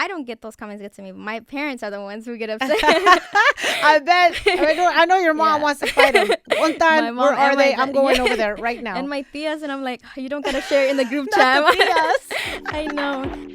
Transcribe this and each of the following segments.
don't get those comments get to me, but my parents are the ones who get upset. I bet. I know your mom wants to fight them. One time, where are they? I'm going over there right now. And my tias, and I'm like, you don't gotta share it in the group Not chat. the tias. I know.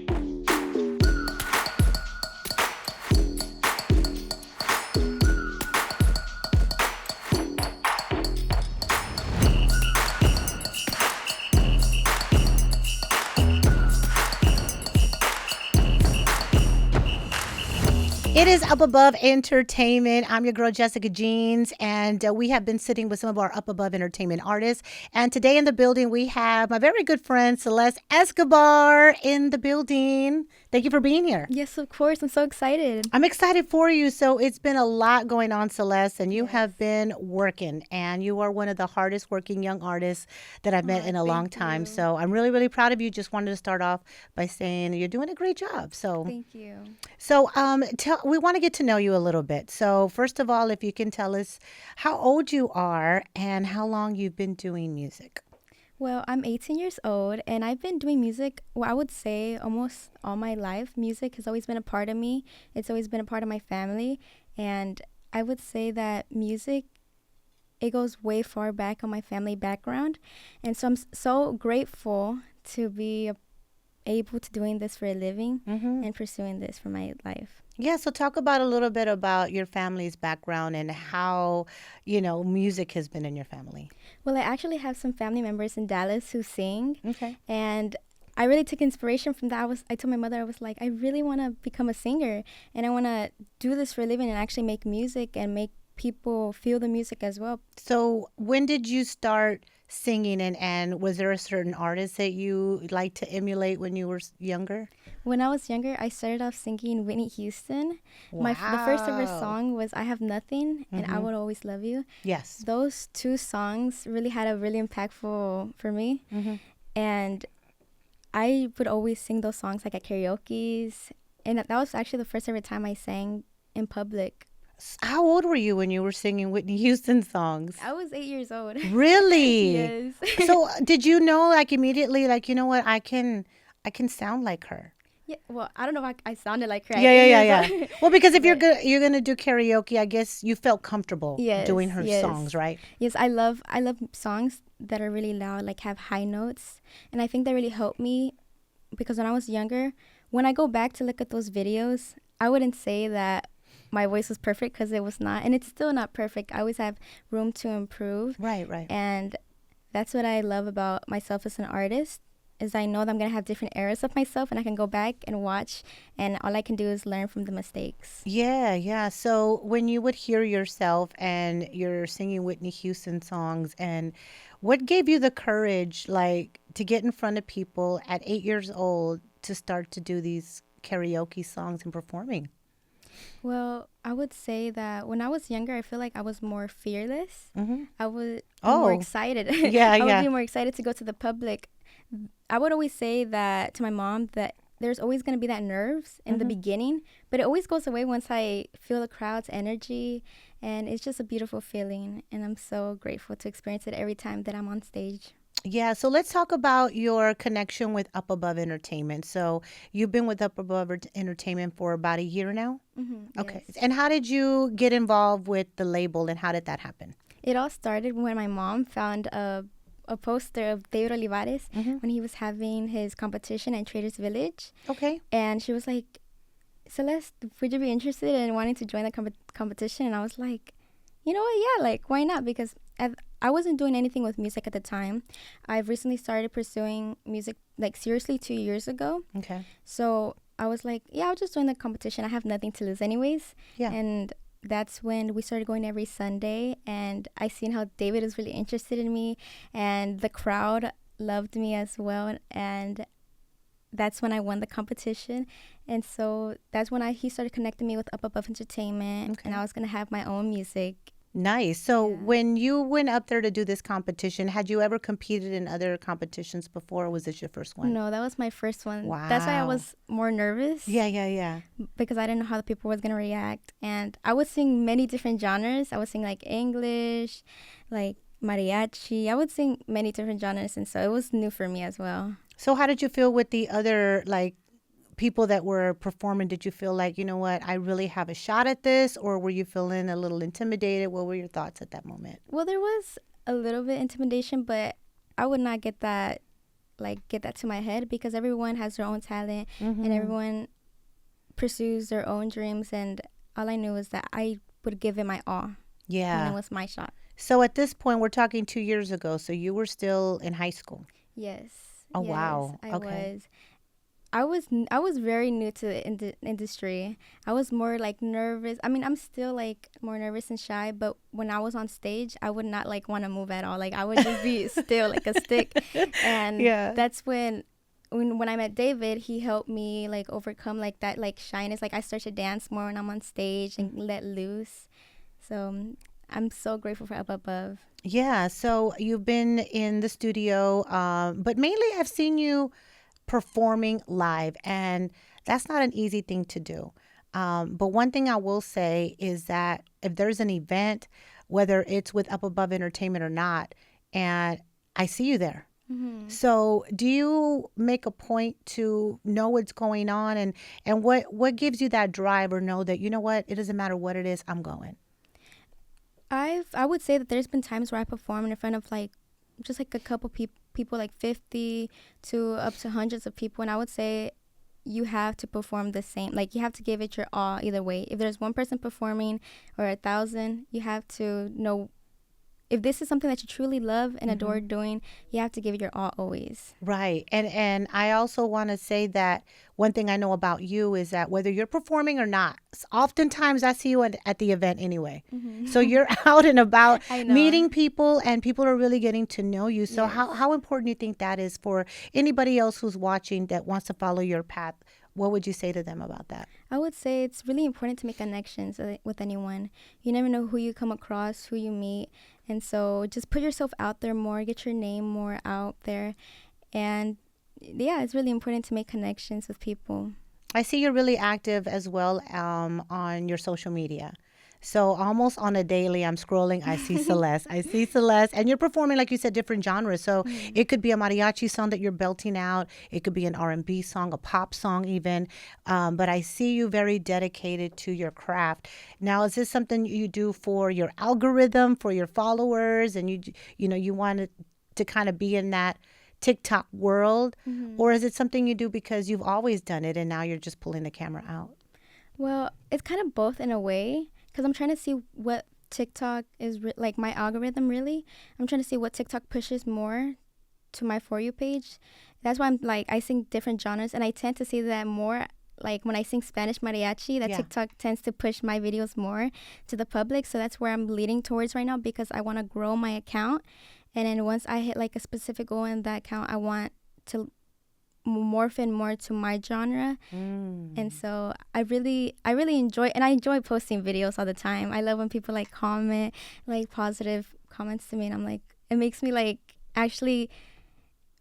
It is Up Above Entertainment. I'm your girl, Jessica Jeans, and we have been sitting with some of our Up Above Entertainment artists. And today in the building, we have my very good friend, Celeste Escobar, in the building. Thank you for being here. Yes, of course. I'm so excited. I'm excited for you. So it's been a lot going on, Celeste, and you have been working, and you are one of the hardest working young artists that I've met in a long time. So I'm really, really proud of you. Just wanted to start off by saying you're doing a great job. So thank you. So we want to get to know you a little bit. So first of all, if you can tell us how old you are and how long you've been doing music. Well, I'm 18 years old, and I've been doing music, well, I would say almost all my life. Music has always been a part of me. It's always been a part of my family. And I would say that music, it goes way far back on my family background. And so I'm so grateful to be able to doing this for a living and pursuing this for my life. Yeah, so talk about a little bit about your family's background and how, music has been in your family. Well, I actually have some family members in Dallas who sing. Okay. And I really took inspiration from that. I told my mother, I was like, I really want to become a singer, and I want to do this for a living and actually make music and make people feel the music as well. So when did you start singing, and was there a certain artist that you liked to emulate when you were younger? When I was younger, I started off singing Whitney Houston. Wow. The first ever song was I Have Nothing and I Would Always Love You. Yes. Those two songs really had a really impactful for me. And I would always sing those songs like at karaoke's. And that was actually the first ever time I sang in public. How old were you when you were singing Whitney Houston songs? I was 8 years old. Really? Yes. So did you know, like, immediately, like, you know what, I can sound like her? Yeah, well, I don't know if I sounded like her. Yeah. Well, because if you're gonna do karaoke, I guess you felt comfortable doing her songs, right? Yes, I love songs that are really loud, like have high notes, and I think that really helped me because when I was younger, when I go back to look at those videos, I wouldn't say that my voice was perfect because it was not, and it's still not perfect. I always have room to improve. Right. And that's what I love about myself as an artist, is I know that I'm going to have different eras of myself, and I can go back and watch, and all I can do is learn from the mistakes. Yeah. So when you would hear yourself and you're singing Whitney Houston songs, and what gave you the courage, like, to get in front of people at 8 years old to start to do these karaoke songs and performing? Well, I would say that when I was younger, I feel like I was more fearless. I would be Oh. more excited. Yeah. I would be more excited to go to the public. I would always say that to my mom that there's always going to be that nerves in the beginning, but it always goes away once I feel the crowd's energy, and it's just a beautiful feeling, and I'm so grateful to experience it every time that I'm on stage. Yeah, so let's talk about your connection with Up Above Entertainment. So you've been with Up Above Entertainment for about a year now? Okay. Yes. And how did you get involved with the label, and how did that happen? It all started when my mom found a poster of David Olivares when he was having his competition at Traders Village. Okay. And she was like, Celeste, would you be interested in wanting to join the competition? And I was like, you know what? Yeah, like, why not? Because I wasn't doing anything with music at the time. I've recently started pursuing music, like, seriously 2 years ago. Okay. So I was like, yeah, I'll just join the competition. I have nothing to lose anyways. Yeah. And that's when we started going every Sunday. And I seen how David was really interested in me. And the crowd loved me as well. And that's when I won the competition. And so that's when he started connecting me with Up Above Entertainment. Okay. And I was going to have my own music. Nice. So when you went up there to do this competition, had you ever competed in other competitions before, or was this your first one? No, that was my first one. Wow. That's why I was more nervous. Yeah. Because I didn't know how the people was going to react. And I would sing many different genres. I would sing like English, like mariachi. I would sing many different genres. And so it was new for me as well. So how did you feel with the other, like, people that were performing, did you feel like, you know what, I really have a shot at this? Or were you feeling a little intimidated? What were your thoughts at that moment? Well, there was a little bit intimidation, but I would not get that to my head, because everyone has their own talent and Mm-hmm. everyone pursues their own dreams, and all I knew was that I would give it my all when it Yeah. was my shot. So at this point, we're talking 2 years ago. So you were still in high school. Yes, Oh, yes, wow. I Okay. was. I was very new to the industry. I was more like nervous. I mean, I'm still like more nervous and shy, but when I was on stage, I would not like want to move at all. Like I would just be still like a stick. And Yeah. that's when I met David, he helped me like overcome like that like shyness. Like I start to dance more when I'm on stage and let loose. So I'm so grateful for Up Above. Yeah. So you've been in the studio, but mainly I've seen you performing live, and that's not an easy thing to do. But one thing I will say is that if there's an event, whether it's with Up Above Entertainment or not, and I see you there. Hmm. So, do you make a point to know what's going on, and what gives you that drive, or know that, you know what, it doesn't matter what it is, I'm going. I would say that there's been times where I performed in front of like just like a couple people, like 50 to up to hundreds of people, and I would say you have to perform the same. Like you have to give it your all either way. If there's one person performing or 1,000, you have to know if this is something that you truly love and adore doing. You have to give it your all always. Right. And I also want to say that one thing I know about you is that whether you're performing or not, oftentimes I see you at the event anyway. So Hmm. you're out and about I know. meeting people, and people are really getting to know you. So Yes. how important do you think that is for anybody else who's watching that wants to follow your path? What would you say to them about that? I would say it's really important to make connections with anyone. You never know who you come across, who you meet. And so just put yourself out there more, get your name more out there. And yeah, it's really important to make connections with people. I see you're really active as well, on your social media. So almost on a daily, I'm scrolling. I see Celeste. I see Celeste, and you're performing, like you said, different genres. So Mhm. it could be a mariachi song that you're belting out. It could be an R&B song, a pop song, even. But I see you very dedicated to your craft. Now, is this something you do for your algorithm, for your followers, and you want to kind of be in that TikTok world? Mhm. Or is it something you do because you've always done it and now you're just pulling the camera out? Well, it's kind of both in a way, because I'm trying to see what TikTok is like my algorithm really. I'm trying to see what TikTok pushes more to my For You page. That's why I'm like, I sing different genres, and I tend to see that more. Like when I sing Spanish mariachi, that Yeah. TikTok tends to push my videos more to the public. So that's where I'm leading towards right now, because I want to grow my account. And then once I hit like a specific goal in that account, I want to morph in more to my genre. And Mm. so I really enjoy, and I enjoy posting videos all the time. I love when people like comment like positive comments to me, and I'm like, it makes me like actually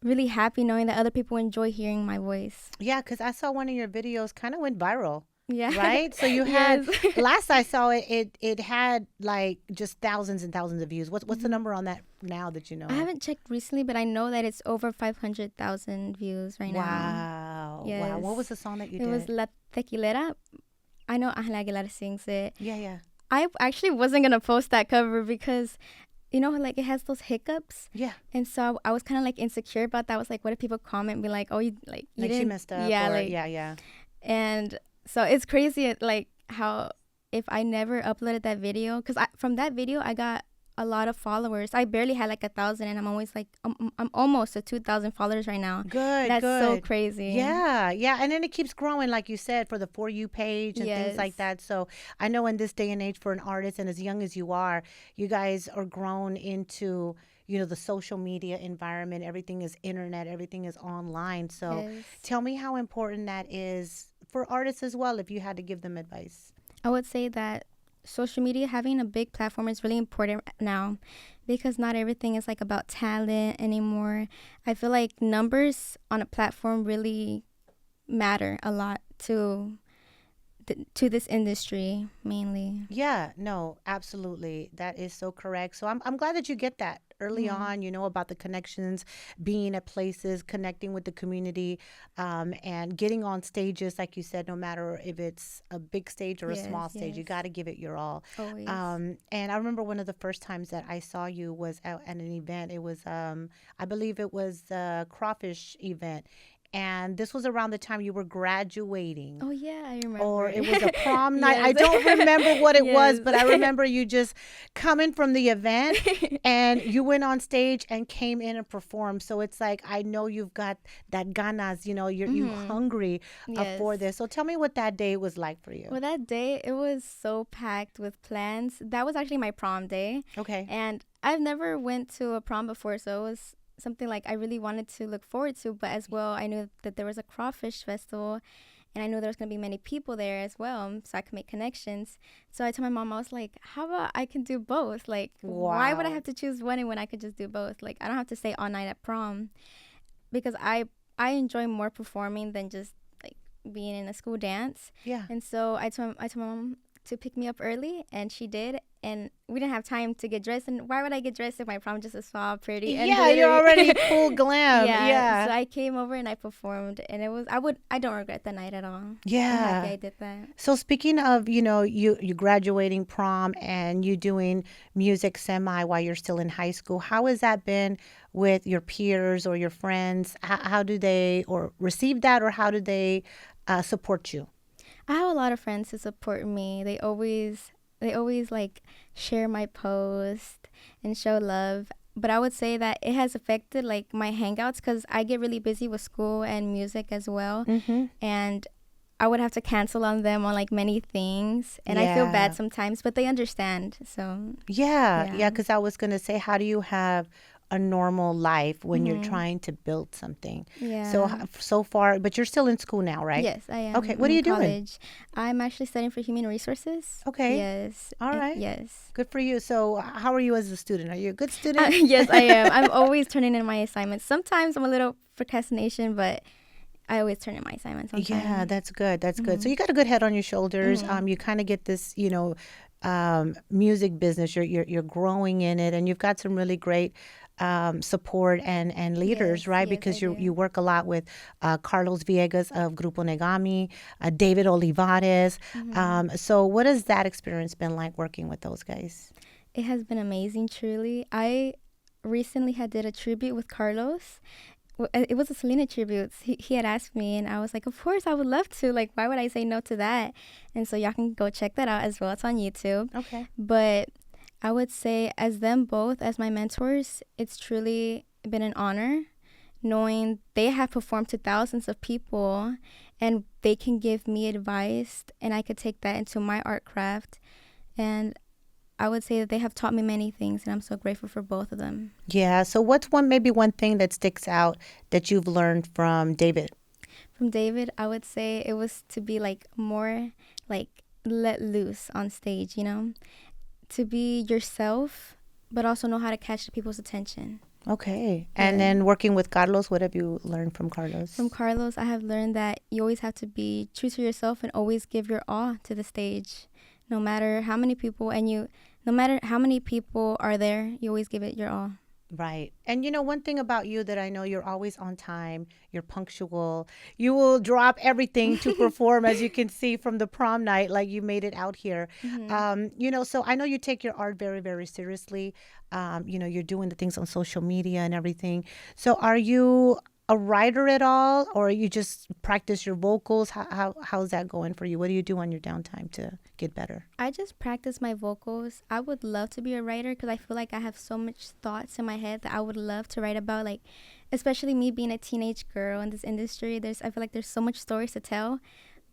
really happy knowing that other people enjoy hearing my voice. Yeah, because I saw one of your videos kind of went viral, Yeah. right? So you had, Yes. last I saw it, it had like just thousands and thousands of views. What's the Mhm. number on that now that you know I of? haven't checked recently, but I know that it's over 500,000 views right now. Wow. Wow. What was Yes. the song that you It was did? La Tequilera. I know Ángel Aguilar sings it. Yeah, yeah. I actually wasn't going to post that cover because, you know, like it has those hiccups. Yeah. And so I was kind of like insecure about that. I was like, what if people comment and be like, oh, you Like she didn't, messed up, yeah, or like, yeah, yeah. and so it's crazy like how if I never uploaded that video, because from that video I got a lot of followers. I barely had like 1,000, and I'm always like I'm almost at 2,000 followers right now. Good, That's so good. crazy. Yeah, yeah. And then it keeps growing, like you said, for the For You page and things Yes. like that. So I know in this day and age, for an artist, and as young as you are, you guys are grown into, the social media environment. Everything is internet, everything is online. So Yes. tell me how important that is for artists as well, if you had to give them advice. I would say that social media, having a big platform, is really important now, because not everything is like about talent anymore. I feel like numbers on a platform really matter a lot to this industry mainly. Yeah, no, absolutely. That is so correct. So I'm glad that you get that early on, about the connections, being at places, connecting with the community, and getting on stages, like you said, no matter if it's a big stage or a Yes, small stage, you yes. got to give it your all. Always. And I remember one of the first times that I saw you was at an event. It was, I believe it was a crawfish event. And this was around the time you were graduating, Oh yeah, I or remember. it was a prom night. I Yes. don't remember what it was, Yes. but I remember you just coming from the event and you went on stage and came in and performed. So it's like, I know you've got that ganas, you Mhm. hungry for Yes. this. So tell me what that day was like for you. Well, that day it was so packed with plans. That was actually my prom day, Okay. and I've never went to a prom before, so it was something like I really wanted to look forward to. But as well, I knew that there was a crawfish festival, and I knew there was gonna be many people there as well, so I could make connections. So I told my mom, I was like, "How about I can do both? Like, why would I Wow. have to choose one when I could just do both? Like, I don't have to stay all night at prom." Because I enjoy more performing than just like being in a school dance. Yeah. And so I told my mom to pick me up early, and she did. And we didn't have time to get dressed. And why would I get dressed if my prom just is all pretty and Yeah, you're glittery? already full glam. Yeah. So Yeah. I came over and I performed, and I don't regret the night at all. I'm happy Yeah. I did that. So speaking of, you graduating prom and you doing music semi while you're still in high school, how has that been with your peers or your friends? How do they or receive that, or how do they support you? I have a lot of friends who support me. They always like share my post and show love. But I would say that it has affected like my hangouts because I get really busy with school and music as well, Mm-hmm. and I would have to cancel on them on like many things, and I feel bad Yeah. sometimes, but they understand. So Yeah. yeah. Yeah. Because I was going to say, how do you have a normal life when you're Mhm. trying to build something? So, Yeah. so far, but you're still in school now, right? Yes, I Okay. am. What I'm are in you doing? college. I'm actually studying for human resources. Okay. Yes. All right. Yes. Good for you. So, how are you as a student? Are you a good student? Yes, I am. I'm always turning in my assignments. Sometimes I'm a little procrastination, but I always turn in my assignments on Yeah, time. that's good. That's good. So Mhm. you got a good head on your shoulders. Mhm. You kind of get this, music business. You're growing in it, and you've got some really great support and leaders, Yes, right? yes, I Because you do. work a lot with Carlos Villegas of Grupo Negami, David Olivares. Mhm. So what has that experience been like working with those guys? It has been amazing, truly. I recently had did a tribute with Carlos. It was a Selena tribute. He had asked me, and I was like, of course, I would love to. Like, why would I say no to that? And so y'all can go check that out as well. It's on YouTube. Okay. But I would say, as them both, as my mentors, it's truly been an honor knowing they have performed to thousands of people, and they can give me advice, and I could take that into my art craft. And I would say that they have taught me many things, and I'm so grateful for both of them. Yeah. So what's maybe one thing that sticks out that you've learned from David? From David, I would say it was to be like more like let loose on stage, to be yourself, but also know how to catch the people's attention. Okay. And Yeah. then working with Carlos, what have you learned from Carlos? From Carlos, I have learned that you always have to be true to yourself and always give your all to the stage. No matter how many people no matter how many people are there, you always give it your all. Right. And one thing about you that I know, you're always on time, you're punctual. You will drop everything to perform, as you can see from the prom night, like you made it out here. Hmm. So I know you take your art very, very seriously. You're doing the things on social media and everything. So are you a writer at all, or you just practice your vocals? How's that going for you? What do you do on your downtime to get better? I just practice my vocals. I would love to be a writer because I feel like I have so much thoughts in my head that I would love to write about. Like, especially me being a teenage girl in this industry, I feel like there's so much stories to tell.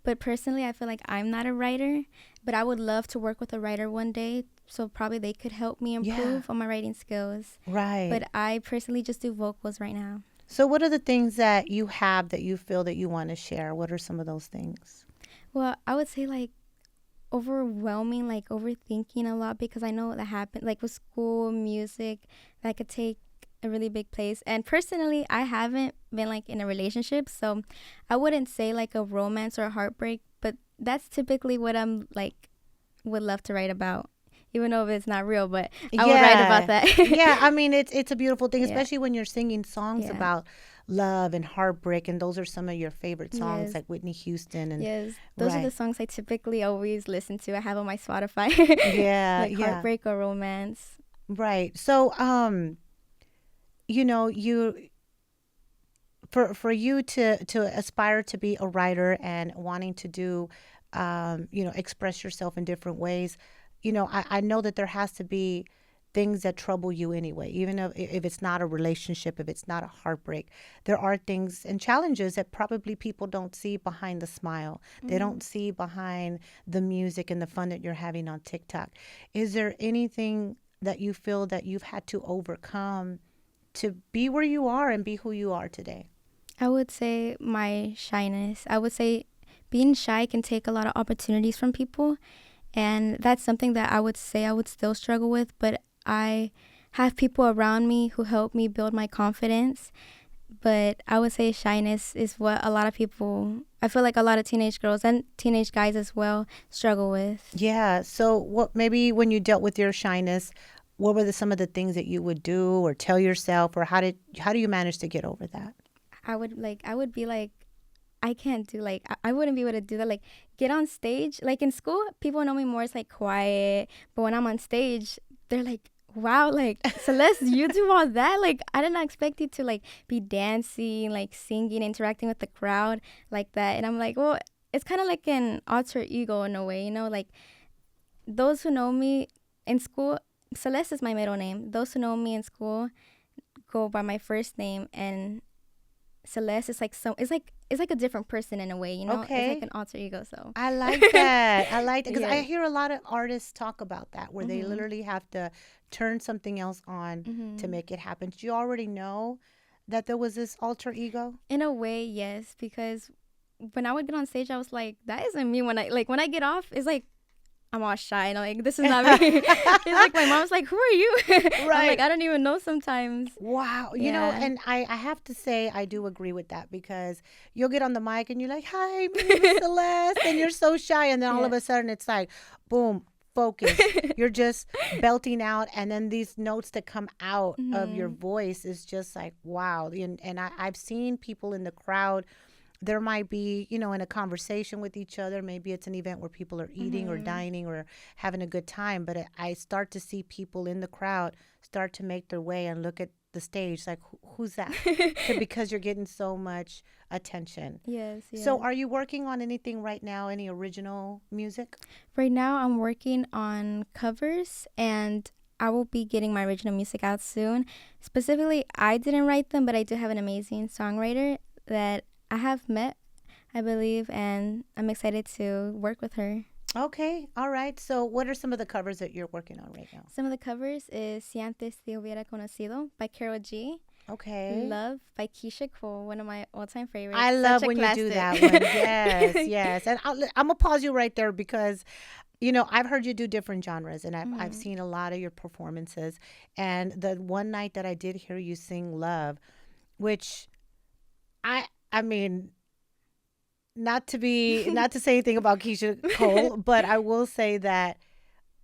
But personally, I feel like I'm not a writer, but I would love to work with a writer one day. So probably they could help me Yeah. improve on my writing skills. Right. But I personally just do vocals right now. So, what are the things that you have that you feel that you want to share? What are some of those things? Well, I would say like overwhelming, like overthinking a lot because I know that happened, like with school, music, that could take a really big place. And personally, I haven't been like in a relationship, so I wouldn't say like a romance or a heartbreak, but that's typically what I'm like would love to write about. even though it's not real, but I would write about Yeah. that. Yeah, I mean it's a beautiful thing, Yeah. especially when you're singing songs Yeah. about love and heartbreak, and those are some of your favorite songs Yes. like Whitney Houston and Yes. Those are the right. songs I typically always listen to. I have on my Spotify, Yeah, like yeah. heartbreak or romance. Right. So you know, you for you to aspire to be a writer and wanting to do you know, express yourself in different ways, you know, I know that there has to be things that trouble you anyway, even if it's not a relationship, if it's not a heartbreak. There are things and challenges that probably people don't see behind the smile. They Hmm. don't see behind the music and the fun that you're having on TikTok. Is there anything that you feel that you've had to overcome to be where you are and be who you are today? I would say my shyness. I would say being shy can take a lot of opportunities from people. And that's something that I would say I would still struggle with. But I have people around me who help me build my confidence. But I would say shyness is what a lot of people, I feel like a lot of teenage girls and teenage guys as well, struggle with. Yeah. So, what maybe when you dealt with your shyness, what were some of the things that you would do or tell yourself, or how do you manage to get over that? I would be like, I can't do like I wouldn't be able to do that. Like get on stage. Like in school, people know me more as like quiet. But when I'm on stage, they're like, wow, like Celeste, you do all that? Like I did not expect you to like be dancing, like singing, interacting with the crowd like that. And I'm like, well, it's kind of like an alter ego in a way, you know, like those who know me in school, Celeste is my middle name. Those who know me in school go by my first name, and Celeste is like it's like a different person in a way, you know? It's like Okay. an alter ego, so I like that. I like that because I yes. hear a lot of artists talk about that where they Mhm. literally have to turn something else on to Mhm. make it happen. Did you already know that there was this alter ego? In a way, yes, because when I would get on stage, I was like, that isn't me. When I get off, it's like I'm all shy and I'm like, this is not me. It's like my mom's like, who are you? I'm like, Right. I don't even know sometimes. Wow. You know, Yeah. and I have to say, I do agree with that because you'll get on the mic and you're like, hi, my name is Celeste. And you're so shy. And then all Yeah. of a sudden it's like, boom, focus. You're just belting out. And then these notes that come out of your Mhm. voice is just like, wow. And I've seen people in the crowd. There might be, you know, in a conversation with each other. Maybe it's an event where people are eating or Mhm. dining or having a good time. But I start to see people in the crowd start to make their way and look at the stage like, who's that? Because you're getting so much attention. Yes, So, yes. are you working on anything right now? Any original music? Right now, I'm working on covers and I will be getting my original music out soon. Specifically, I didn't write them, but I do have an amazing songwriter that I have met, I believe, and I'm excited to work with her. Okay, all right. So, what are some of the covers that you're working on right now? Some of the covers is Si Antes Te Hubiera Conocido by Carol G. Okay. Love by Keisha Cole, one of my all-time I favorites. Such love a when you do classic. that one. Yes, yes. And I'm gonna pause you right there because you know I've heard you do different genres, and I've Mhm. seen a lot of your performances. And the one night that I did hear you sing "Love," which I mean, not to say anything about Keisha Cole, but I will say that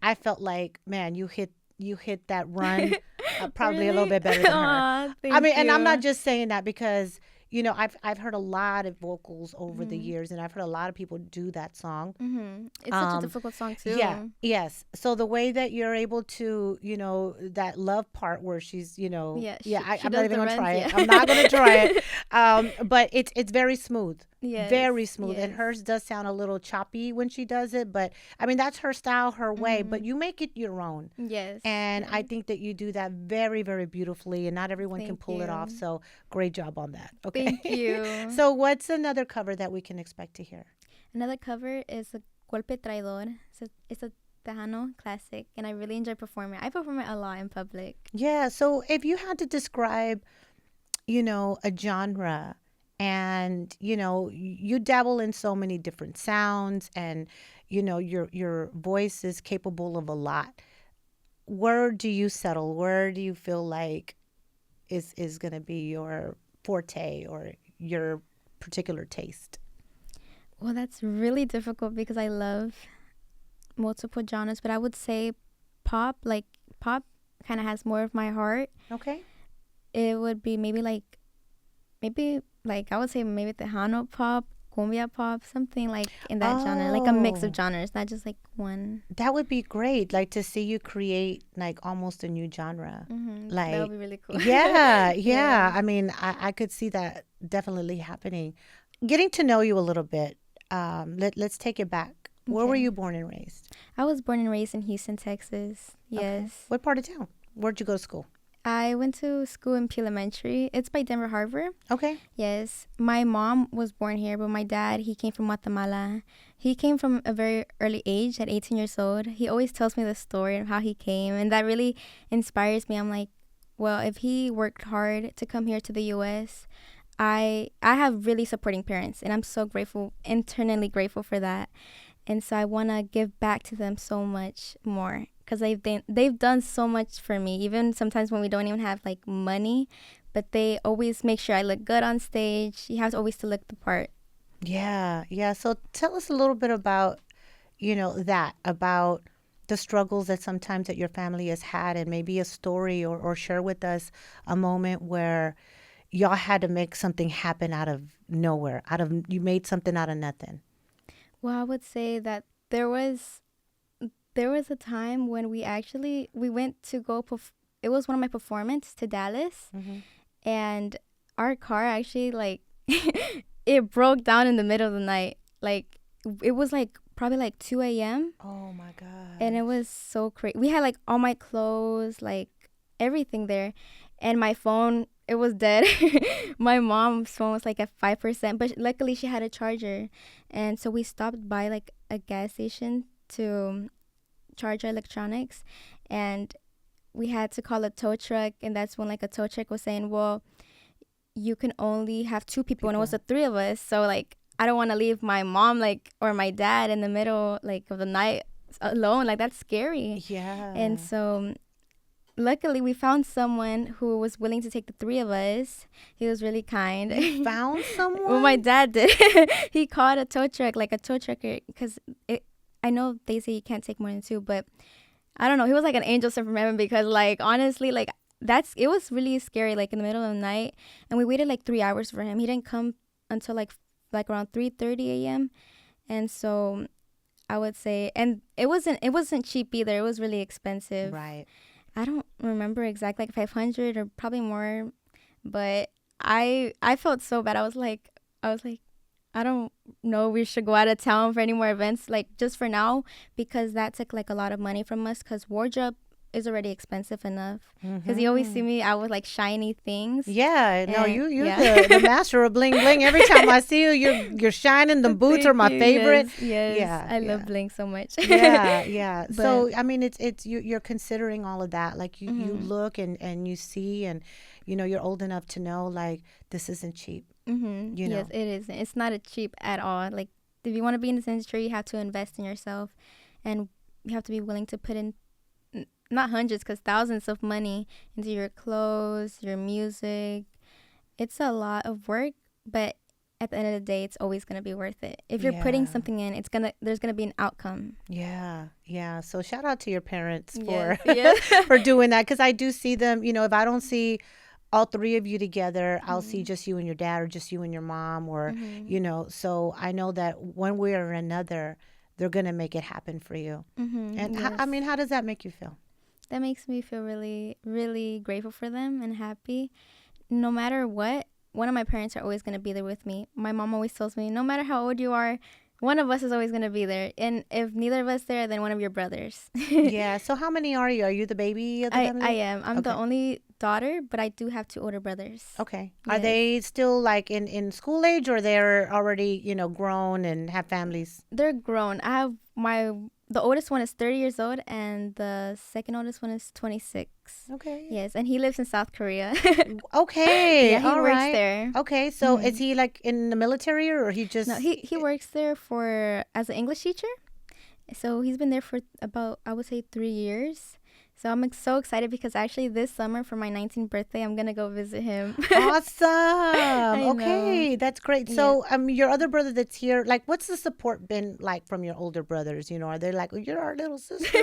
I felt like, man, you hit that run probably a little Really? bit better than her. Aw, I thank mean, and I'm not you. just saying that because you know I've heard a lot of vocals over the Mhm. years, and I've heard a lot of people do that song. It's such a Um, difficult song yeah, too. yes. So the way that you're able to, you know, that love part where she's, you know, Yeah, yeah, she I'm not does even the gonna runs. try it. Yeah. I'm not gonna try it. But it's very smooth, Yes. very smooth, and Yes. hers does sound a little choppy when she does it. But I mean, that's her style, her way. But Mhm. you make it your own, Yes. and I Yes. think that you do that very, very beautifully, and not everyone can Thank pull it off. you. So great job on that. Thank Okay. you. So what's another cover that we can expect to hear? Another cover is a Golpe Traidor. It's a Tejano classic, and I really enjoy performing. I perform it a lot in public. Yeah. So if you had to describe, you know, a genre and, you know, you dabble in so many different sounds and, you know, your voice is capable of a lot. Where do you settle? Where do you feel like is going to be your forte or your particular taste? Well, that's really difficult because I love multiple genres, but I would say pop, like pop kind of has more of my heart. Okay. It would be maybe like I would say maybe Tejano pop, cumbia pop, something like in that genre, like a mix of Oh, genres, not just like one. that would be great. Like to see you create like almost a new genre. That would Like, be really cool. yeah, yeah. Yeah. I mean, I could see that definitely happening. Getting to know you a little bit, let's take it back. Where were Okay. you born and raised? I was born and raised in Houston, Texas. Okay. Yes. What part of town? Where'd you go to school? I went to school in Peel Elementary. It's by Denver Harbor. Okay. Yes. My mom was born here, but my dad, he came from Guatemala. He came from a very early age, at 18 years old. He always tells me the story of how he came, and that really inspires me. I'm like, well, if he worked hard to come here to the US, I have really supporting parents, and I'm so grateful, internally grateful for that. And so I want to give back to them so much more because they've done so much for me, even sometimes when we don't even have like money, but they always make sure I look good on stage. You have to always to look the part. Yeah, yeah. So tell us a little bit about, that, about the struggles that sometimes that your family has had, and maybe a story, or share with us a moment where y'all had to make something happen out of nowhere, you made something out of nothing. Well, I would say that there was a time when we went to it was one of my performance to Dallas, Hmm. and our car actually like it broke down in the middle of the night. Like it was like probably like 2 a.m. Oh my and it gosh. was so crazy. We had like all my clothes, like everything there, and my phone it was dead. My mom's phone was like at 5%, but luckily she had a charger, and so we stopped by like a gas station to charge our electronics, and we had to call a tow truck, and that's when like a tow truck was saying, well, you can only have two people, and it was People. the three of us, so like I don't want to leave my mom like or my dad in the middle like of the night alone, like that's scary. And Yeah. so luckily we found someone who was willing to take the three of us. He was really kind. You found Well, my someone? dad did. He called a tow truck, like a tow trucker, because I know they say you can't take more than two, but I don't know. He was like an angel sent from heaven because, like, honestly, like it was really scary, like in the middle of the night, and we waited like 3 hours for him. He didn't come until like around 3:30 a.m. And so I would say, and it wasn't cheap either. It was really expensive. Right. I don't remember exactly, like 500 or probably more, but I felt so bad. I was like, I don't know. We should go out of town for any more events, like just for now, because that took like a lot of money from us. Cause wardrobe is already expensive enough. Cause you always see Hmm. me out with like shiny things, Yeah, no, and you're yeah. the master of bling bling. Every time I see you, you're shining. The boots are Thank my you. favorite. Yes, yes. Yeah, I love yeah. bling so much. Yeah, yeah. But So I mean, it's you're considering all of that. Like you mhm, look and you see, and you're old enough to know like this isn't cheap. mhm. You Yes, know. it isn't. It's not a cheap at all. Like if you want to be in this industry, you have to invest in yourself, and you have to be willing to put in not hundreds, cause thousands of money into your clothes, your music. It's a lot of work, but at the end of the day, it's always gonna be worth it. If you're putting Yeah, something in, there's gonna be an outcome. yeah, yeah. So shout out to your parents Yes, for yes. for doing that because I do see them. If I don't see all three of you together, I'll see Mhm. just you and your dad, or just you and your mom, or Mhm. So I know that one way or another, they're gonna make it happen for you. And Mhm. I Yes. mean, how does that make you feel? That makes me feel really, really grateful for them and happy. No matter what, one of my parents are always going to be there with me. My mom always tells me, no matter how old you are, one of us is always going to be there. And if neither of us there, then one of your brothers. Yeah. So how many are you? Are you the baby of the I family? am. I'm the Okay. only daughter, but I do have two older brothers. Okay. Are Yes. they still like in school age, or they're already, grown and have families? They're grown. The oldest one is 30 years old, and the second oldest one is 26. Okay. Yes, and he lives in South Korea. Okay. Yeah, he All works right. there. Okay. So is Hmm. he like in the military, or he No, just he works there for as an English teacher. So he's been there for about, I would say, 3 years. So I'm so excited because actually this summer for my 19th birthday, I'm gonna go visit him. Awesome. I know. Okay, that's great. Yeah. So, your other brother that's here, like, what's the support been like from your older brothers? Are they like, "Oh, you're our little sister.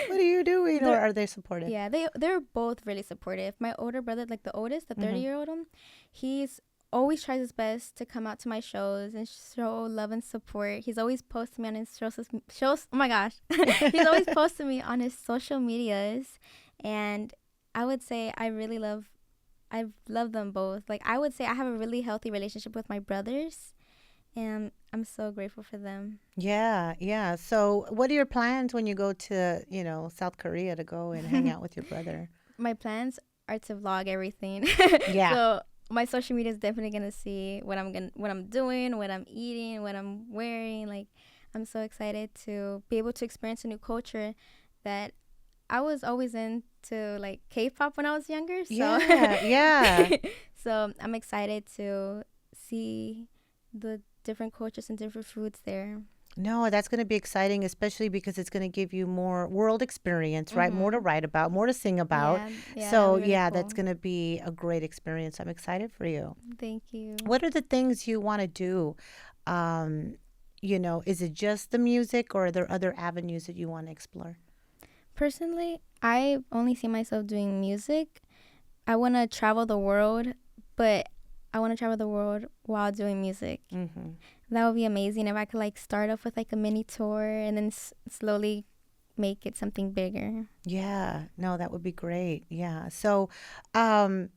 What are you doing?" Or They're are they supportive? Yeah, they're both really supportive. My older brother, like the oldest, the Mm-hmm. 30-year-old one, he's always tries his best to come out to my shows and show love and support. He's always posting me on his shows. Oh my gosh, he's always posting me on his social medias, and I would say I love them both. Like I would say I have a really healthy relationship with my brothers, and I'm so grateful for them. Yeah, yeah. So, what are your plans when you go to, South Korea to go and hang out with your brother? My plans are to vlog everything. Yeah. So my social media is definitely gonna see what I'm doing, what I'm eating, what I'm wearing. Like I'm so excited to be able to experience a new culture that I was always into like K-pop when I was younger. So Yeah, yeah. so I'm excited to see the different cultures and different foods there. No, that's going to be exciting, especially because it's going to give you more world experience, right? More to Mhm. write about, more to sing about. Yeah, that'll So, be really yeah, that's cool. going to be a great experience. I'm excited for you. Thank you. What are the things you want to do? Um, is it just the music or are there other avenues that you want to explore? Personally, I only see myself doing music. I want to travel the world, but I want to travel the world while doing music. Mm-hmm. That would be amazing if I could like start off with like a mini tour and then slowly make it something bigger. Yeah, no, that would be great. Yeah. So, um,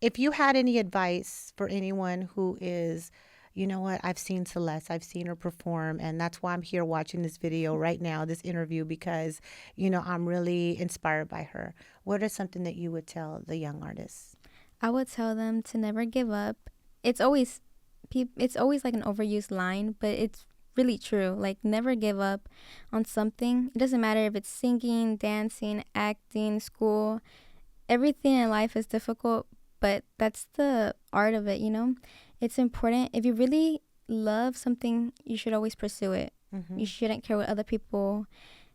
if you had any advice for anyone who is, you know what, I've seen Celeste, I've seen her perform, and that's why I'm here watching this video right now, this interview, because, I'm really inspired by her. What is something that you would tell the young artists? I would tell them to never give up. It's always it's always like an overused line, but it's really true. Like never give up on something. It doesn't matter if it's singing, dancing, acting, school. Everything in life is difficult, but that's the art of it, you know? It's important. If you really love something, you should always pursue it. Mm-hmm. You shouldn't care what other people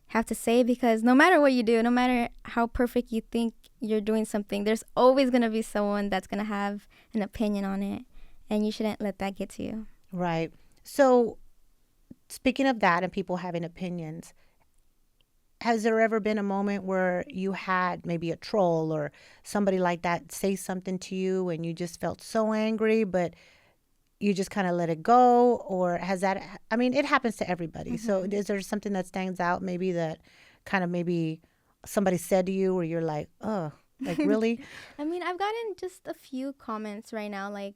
have to say because no matter what you do, no matter how perfect you think you're doing something, there's always going to be someone that's going to have an opinion on it. And you shouldn't let that get to you. Right. So, speaking of that and people having opinions, has there ever been a moment where you had maybe a troll or somebody like that say something to you and you just felt so angry, but you just kind of let it go? Or has that, I mean, it happens to everybody. So Hmm. is there something that stands out maybe that kind of maybe somebody said to you where you're like, oh, like really? I mean, I've gotten just a few comments right now, like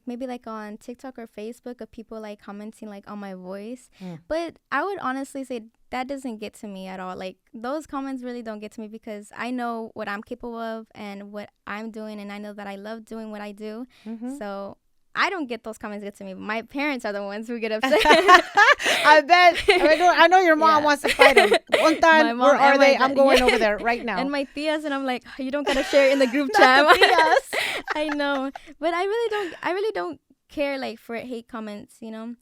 maybe like on TikTok or Facebook of people like commenting like on my voice. Mm. But I would honestly say that doesn't get to me at all. Like those comments really don't get to me because I know what I'm capable of and what I'm doing, and I know that I love doing what I do. Mm-hmm. So I don't get those comments get to me. My parents are the ones who get upset. I bet. I know your mom Yeah. wants to fight them. One My time, where mom are and my they? I'm dad. going Yeah. over there right now. And my tias, and I'm like, you don't gotta share it in the group Not chat. the tias. I know, but I really don't care like for hate comments. You know,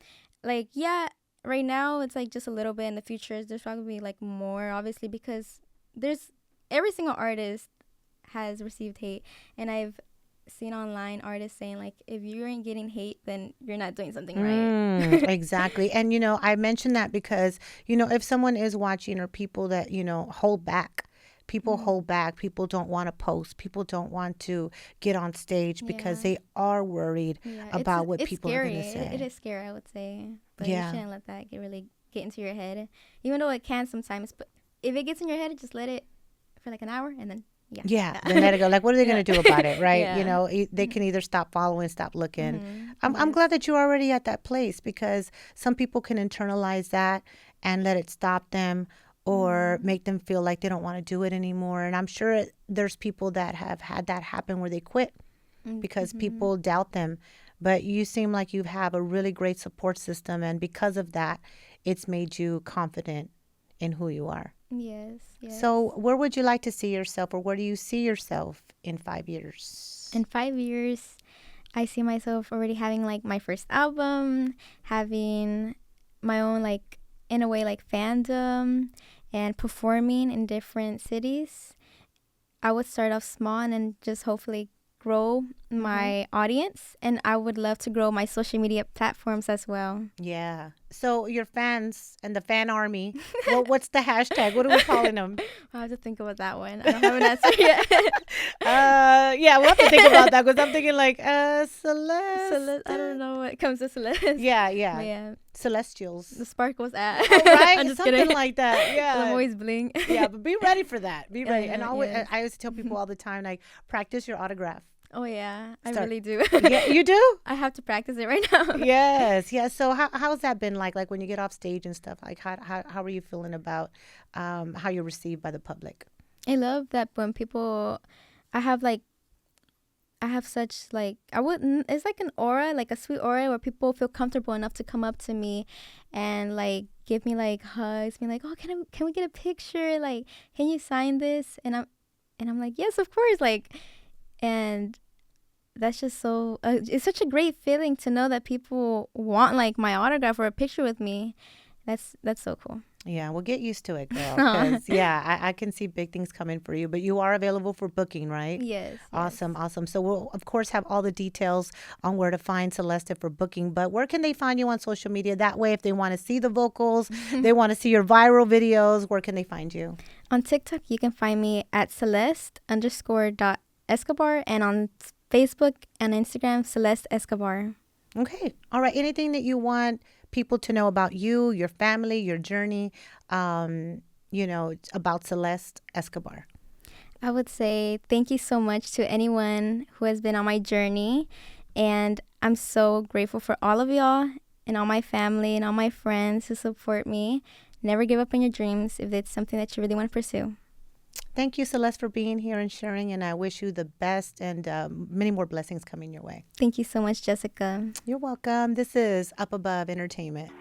like yeah, right now it's like just a little bit. In the future, there's probably like more, obviously, because there's every single artist has received hate, and I've seen online artists saying like, if you ain't getting hate, then you're not doing something right. Exactly. And, I mentioned that because, if someone is watching or people that, hold back, people Mhm. hold back, people don't want to post, people don't want to get on stage because Yeah. they are worried Yeah, about what it's people are scary. going to It say. is scary, I would say, but you Yeah. shouldn't let that get into your head, even though it can sometimes. But if it gets in your head, just let it for like an hour, and then yeah, Yeah, then yeah, let it go. Like, what are they going yeah, to do about it, right? yeah. They can either stop following, stop looking. I'm Yes. glad that you're already at that place because some people can internalize that and let it stop them or Mm-hmm. make them feel like they don't want to do it anymore. And I'm sure there's people that have had that happen where they quit because Mm-hmm. people doubt them. But you seem like you have a really great support system, and because of that, it's made you confident in who you are. Yes, yes. So, where would you like to see yourself, or where do you see yourself in 5 years? In 5 years, I see myself already having like my first album, having my own like in a way like fandom, and performing in different cities. I would start off small and then just hopefully grow my audience. And I would love to grow my social media platforms as well. Yeah. So your fans and the fan army, what's the hashtag? What are we calling them? I have to think about that one. I don't have an answer yet. Yeah, we'll have to think about that because I'm thinking like, Celeste. Celeste, I don't know what comes to Celeste. Yeah, But yeah. yeah, Celestials. the sparkles at. Oh, right? I'm just Something kidding. like that. Yeah. I'm always bling. Yeah, but be ready for that. Be ready. And Yes. I always tell people all the time, like, practice your autograph. Oh yeah, I Start. really do. Yeah, you do? I have to practice it right now. Yes, yes. So how's that been like when you get off stage and stuff? Like how are you feeling about how you're received by the public? I love that when people, I have like, I have such like, I wouldn't, it's like an aura, like a sweet aura where people feel comfortable enough to come up to me and like give me like hugs, be like, oh, can we get a picture? Like, can you sign this? And I'm like, yes, of course. Like, and that's just so, it's such a great feeling to know that people want like my autograph or a picture with me. That's so cool. Yeah, well, get used to it, girl. 'Cause, yeah, I can see big things coming for you, but you are available for booking, right? Yes. Awesome, awesome. So we'll, of course, have all the details on where to find Celeste for booking, but where can they find you on social media? That way, if they want to see the vocals, they want to see your viral videos, where can they find you? On TikTok, you can find me at Celeste_Escobar, and on Facebook and Instagram, Celeste Escobar. Okay. All right. Anything that you want people to know about you, your family, your journey, about Celeste Escobar? I would say thank you so much to anyone who has been on my journey. And I'm so grateful for all of y'all and all my family and all my friends who support me. Never give up on your dreams if it's something that you really want to pursue. Thank you, Celeste, for being here and sharing. And I wish you the best and many more blessings coming your way. Thank you so much, Jessica. You're welcome. This is Up Above Entertainment.